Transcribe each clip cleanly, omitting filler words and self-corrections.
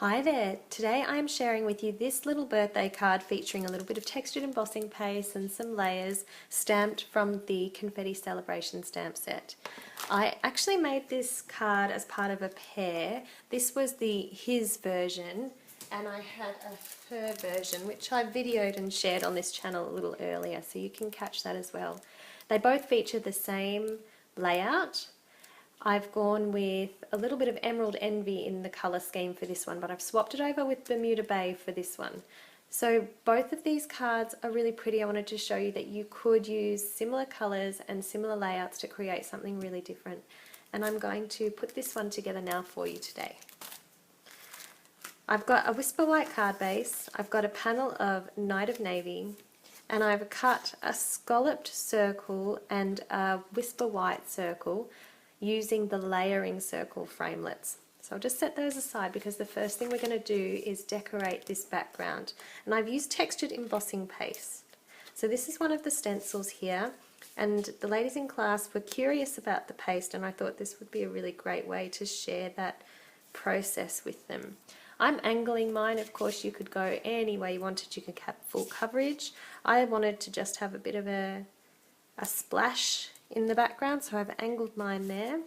Hi there, today I'm sharing with you this little birthday card featuring a little bit of textured embossing paste and some layers stamped from the Confetti Celebration stamp set. I actually made this card as part of a pair. This was his version and I had a her version which I videoed and shared on this channel a little earlier, so you can catch that as well. They both feature the same layout. I've gone with a little bit of Emerald Envy in the colour scheme for this one, but I've swapped it over with Bermuda Bay for this one. So both of these cards are really pretty. I wanted to show you that you could use similar colours and similar layouts to create something really different. And I'm going to put this one together now for you today. I've got a Whisper White card base, I've got a panel of Night of Navy, and I've cut a scalloped circle and a Whisper White circle using the layering circle framelets. So I'll just set those aside because the first thing we're going to do is decorate this background. And I've used textured embossing paste. So this is one of the stencils here, and the ladies in class were curious about the paste, and I thought this would be a really great way to share that process with them. I'm angling mine. Of course you could go any way you wanted. You could have full coverage. I wanted to just have a bit of a splash in the background, so I've angled mine there.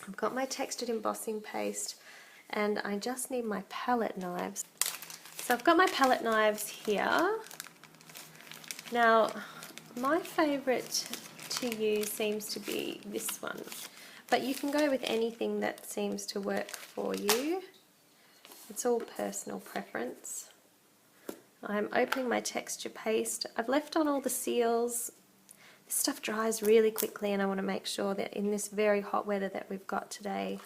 I've got my textured embossing paste and I just need my palette knives. So I've got my palette knives here. Now my favourite to use seems to be this one, but you can go with anything that seems to work for you. It's all personal preference. I'm opening my texture paste. I've left on all the seals. This stuff dries really quickly and I want to make sure that in this very hot weather that we've got today,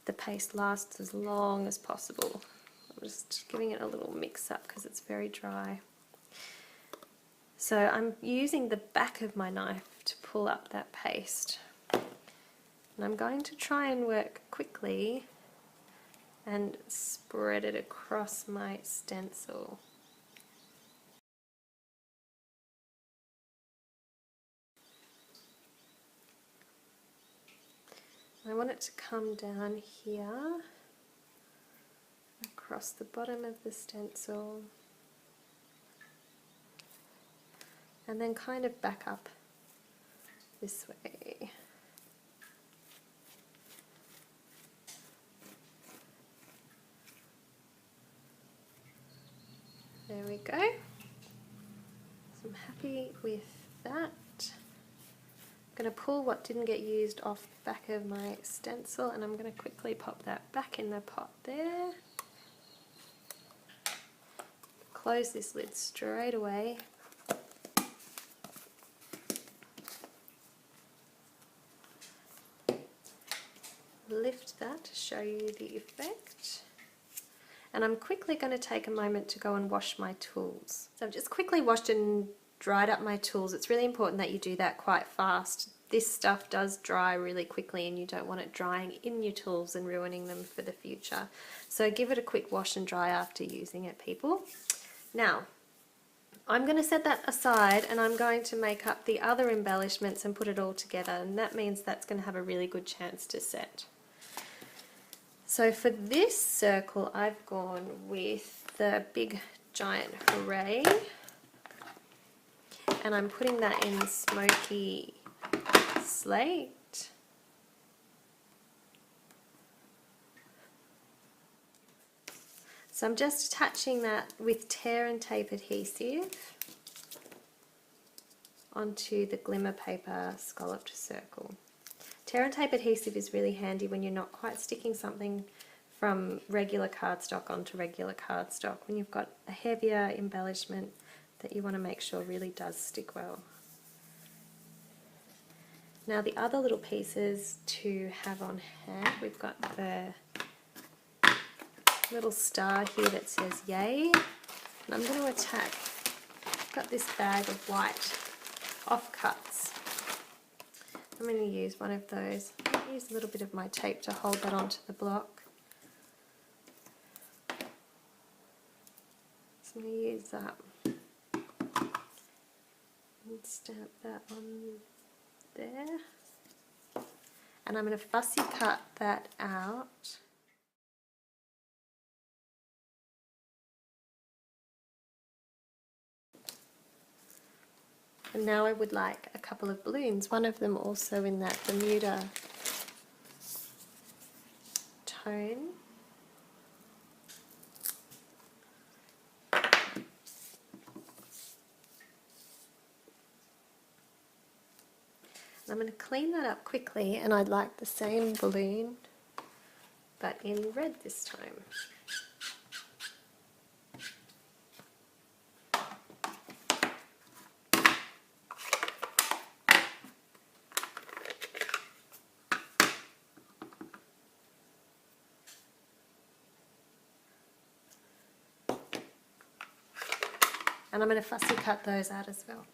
the paste lasts as long as possible. I'm just giving it a little mix up because it's very dry. So I'm using the back of my knife to pull up that paste. And I'm going to try and work quickly and spread it across my stencil. I want it to come down here, across the bottom of the stencil, and then kind of back up this way. There we go. So I'm happy with that. I'm going to pull what didn't get used off the back of my stencil and I'm going to quickly pop that back in the pot there. Close this lid straight away. Lift that to show you the effect. And I'm quickly going to take a moment to go and wash my tools. So I've just quickly washed and dried up my tools. It's really important that you do that quite fast. This stuff does dry really quickly and you don't want it drying in your tools and ruining them for the future. So give it a quick wash and dry after using it, people. Now, I'm going to set that aside and I'm going to make up the other embellishments and put it all together, and that means that's going to have a really good chance to set. So for this circle I've gone with the big giant hooray, and I'm putting that in smoky slate. So I'm just attaching that with tear and tape adhesive onto the glimmer paper scalloped circle. Tear and tape adhesive is really handy when you're not quite sticking something from regular cardstock onto regular cardstock, when you've got a heavier embellishment that you want to make sure really does stick well. Now the other little pieces to have on hand, we've got the little star here that says yay, and I'm going to attack, I've got this bag of white offcuts. I'm going to use one of those. I'll use a little bit of my tape to hold that onto the block. So I'm going to use that and stamp that on there. And I'm going to fussy cut that out And now I would like a couple of balloons, one of them also in that Bermuda tone. I'm going to clean that up quickly, and I'd like the same balloon but in red this time. And I'm going to fussy cut those out as well.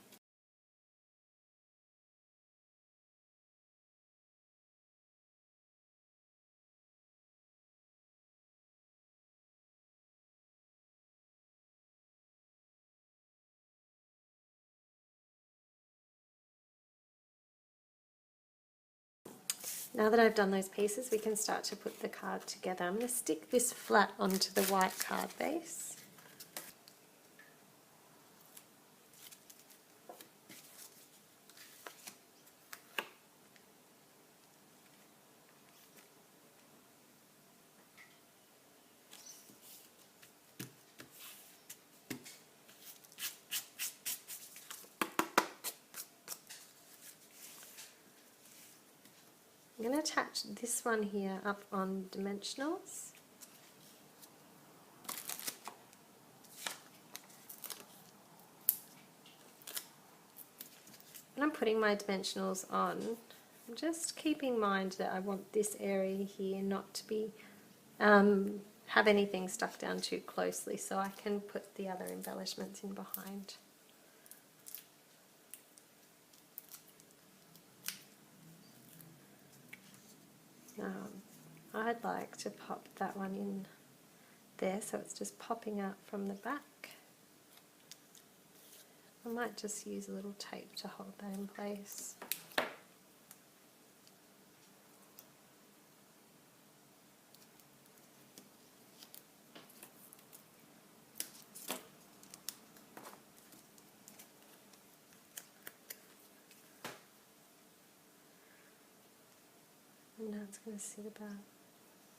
Now that I've done those pieces, we can start to put the card together. I'm going to stick this flat onto the white card base. I'm going to attach this one here up on dimensionals. When I'm putting my dimensionals on, I'm just keeping in mind that I want this area here not to be have anything stuck down too closely, so I can put the other embellishments in behind. I'd like to pop that one in there so it's just popping out from the back. I might just use a little tape to hold that in place. And now it's going to sit about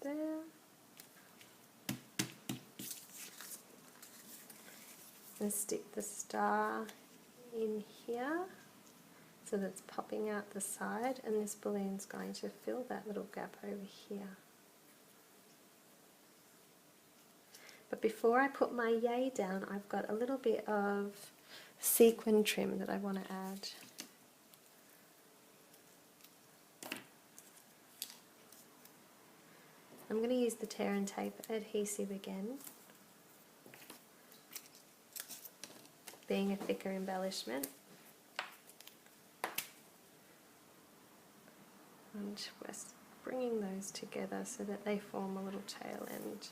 there. And stick the star in here so that's popping out the side, and this balloon's going to fill that little gap over here. But before I put my yay down, I've got a little bit of sequin trim that I want to add. I'm going to use the tear and tape adhesive again, being a thicker embellishment. And we're bringing those together so that they form a little tail end.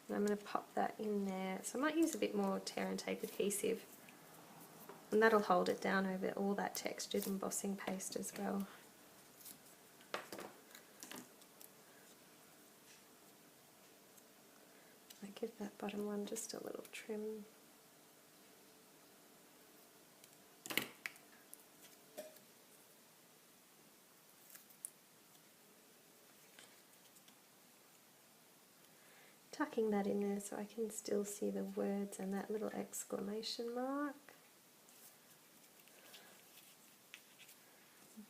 And I'm going to pop that in there. So I might use a bit more tear and tape adhesive, and that'll hold it down over all that textured embossing paste as well. I give that bottom one just a little trim. Tucking that in there so I can still see the words and that little exclamation mark.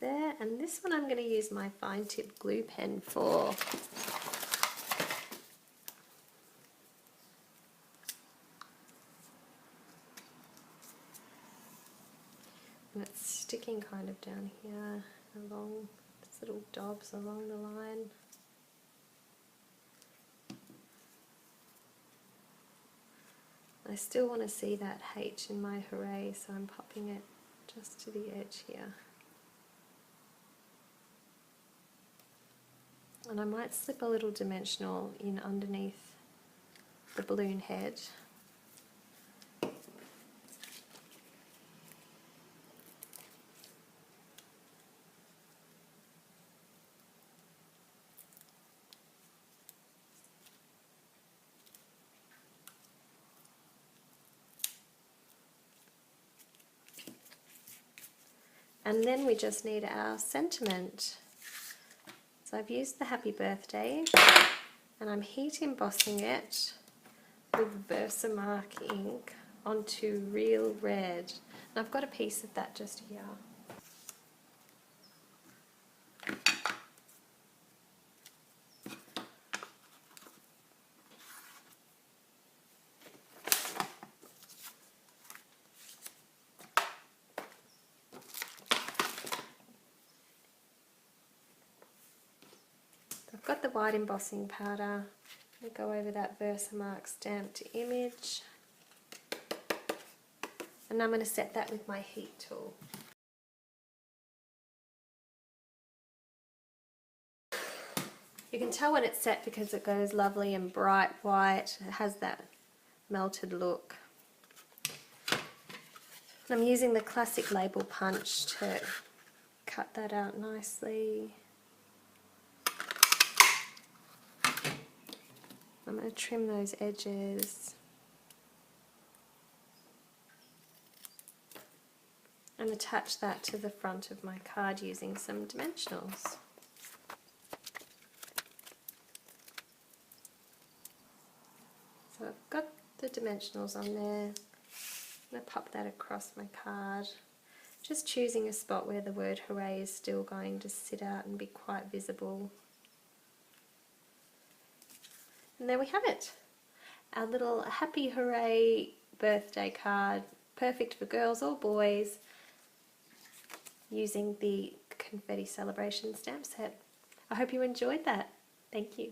There, and this one I'm going to use my fine tip glue pen for. And it's sticking kind of down here along these little dobs along the line. I still want to see that H in my hooray, so I'm popping it just to the edge here. And I might slip a little dimensional in underneath the balloon head. And then we just need our sentiment. So I've used the happy birthday and I'm heat embossing it with Versamark ink onto real red. And I've got a piece of that just here. I've got the white embossing powder. I'm going to go over that Versamark stamped image. And I'm going to set that with my heat tool. You can tell when it's set because it goes lovely and bright white. It has that melted look. And I'm using the classic label punch to cut that out nicely. I'm going to trim those edges and attach that to the front of my card using some dimensionals. So I've got the dimensionals on there. I'm going to pop that across my card. Just choosing a spot where the word hooray is still going to sit out and be quite visible. And there we have it. Our little happy hooray birthday card, perfect for girls or boys, using the Confetti Celebration stamp set. I hope you enjoyed that. Thank you.